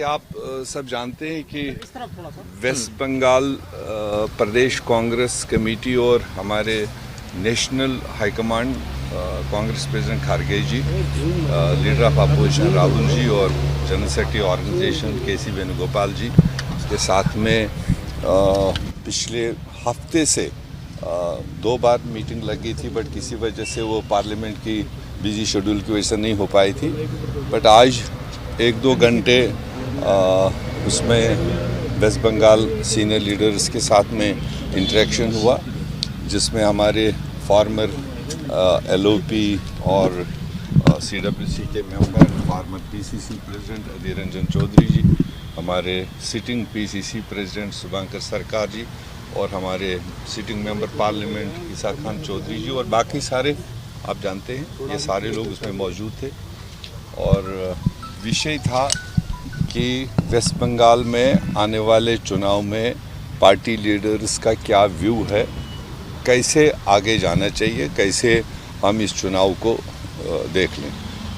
आप सब जानते हैं कि वेस्ट बंगाल प्रदेश कांग्रेस कमेटी और हमारे national high command Congress president Kharge ji, leader of opposition Rahul ji और general secretary organisation KC Venugopal ji के साथ में पिछले हफ्ते से 2 बार मीटिंग लगी थी, बट किसी वजह से वो पार्लियामेंट की बिजी शेड्यूल की वजह से नहीं हो पाई थी। बट आज 1-2 घंटे उसमें वेस्ट बंगाल सीनियर लीडर्स के साथ में इंटरेक्शन हुआ, जिसमें हमारे फॉर्मर एलओपी और सीडब्ल्यूसी के member, farmer PCC president Adhir Ranjan Chaudhary जी, हमारे सिटिंग पीसीसी प्रेसिडेंट शुभंकर सरकार जी और हमारे सिटिंग मेंबर पार्लियामेंट ईसा खान चौधरी जी और बाकी सारे आप जानते हैं ये सारे लोग उसमें मौजूद थे। और विषय था कि वेस्ट बंगाल में आने वाले चुनाव में पार्टी लीडर्स का क्या व्यू है, कैसे आगे जाना चाहिए, कैसे हम इस चुनाव को देख लें।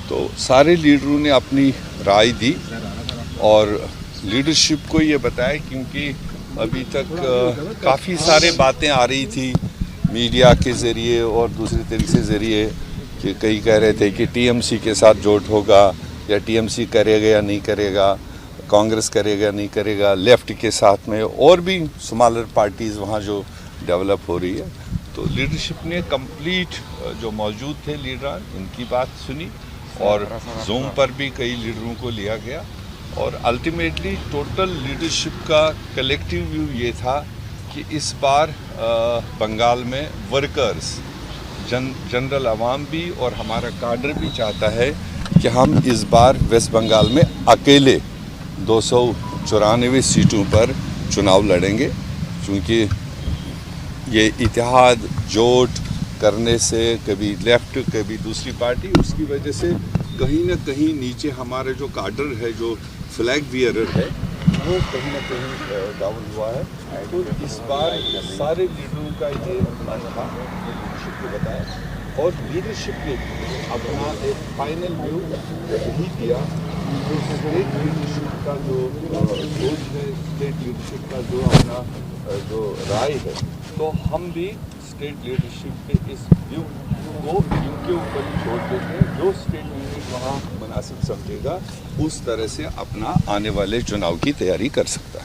तो सारे लीडरों ने अपनी राय दी और लीडरशिप को ये बताया, क्योंकि अभी तक काफ़ी सारे बातें आ रही थी मीडिया के ज़रिए और दूसरे तरीके से ज़रिए कि कई कह रहे थे कि टीएमसी के साथ जोट होगा या टीएमसी करेगा या नहीं करेगा, कांग्रेस करेगा नहीं करेगा, लेफ्ट के साथ में और भी स्मॉलर पार्टीज़ वहाँ जो डेवलप हो रही है। तो लीडरशिप ने कंप्लीट जो मौजूद थे लीडर उनकी बात सुनी और जूम पर भी कई लीडरों को लिया गया और अल्टीमेटली टोटल लीडरशिप का कलेक्टिव व्यू ये था कि इस बार बंगाल में वर्कर्स, जनरल आवाम भी और हमारा काडर भी चाहता है कि हम इस बार वेस्ट बंगाल में अकेले 294 सीटों पर चुनाव लड़ेंगे, क्योंकि ये इत्तेहाद जोट करने से कभी लेफ्ट कभी दूसरी पार्टी, उसकी वजह से कहीं ना कहीं नीचे हमारा जो काडर है, जो फ्लैग बियरर है, वो कहीं ना कहीं डाउन हुआ है। तो इस बार सारे लीडरों का ये मन था, लीडरशिप को बताया और लीडरशिप ने अपना एक फाइनल व्यू यही दिया। स्टेट लीडरशिप का जो सोच है, स्टेट लीडरशिप का जो अपना जो राय है, तो हम भी स्टेट लीडरशिप के इस व्यू को इनके ऊपर छोड़ देते हैं। जो स्टेट लीडर वहाँ मुनासिब समझेगा उस तरह से अपना आने वाले चुनाव की तैयारी कर सकता है।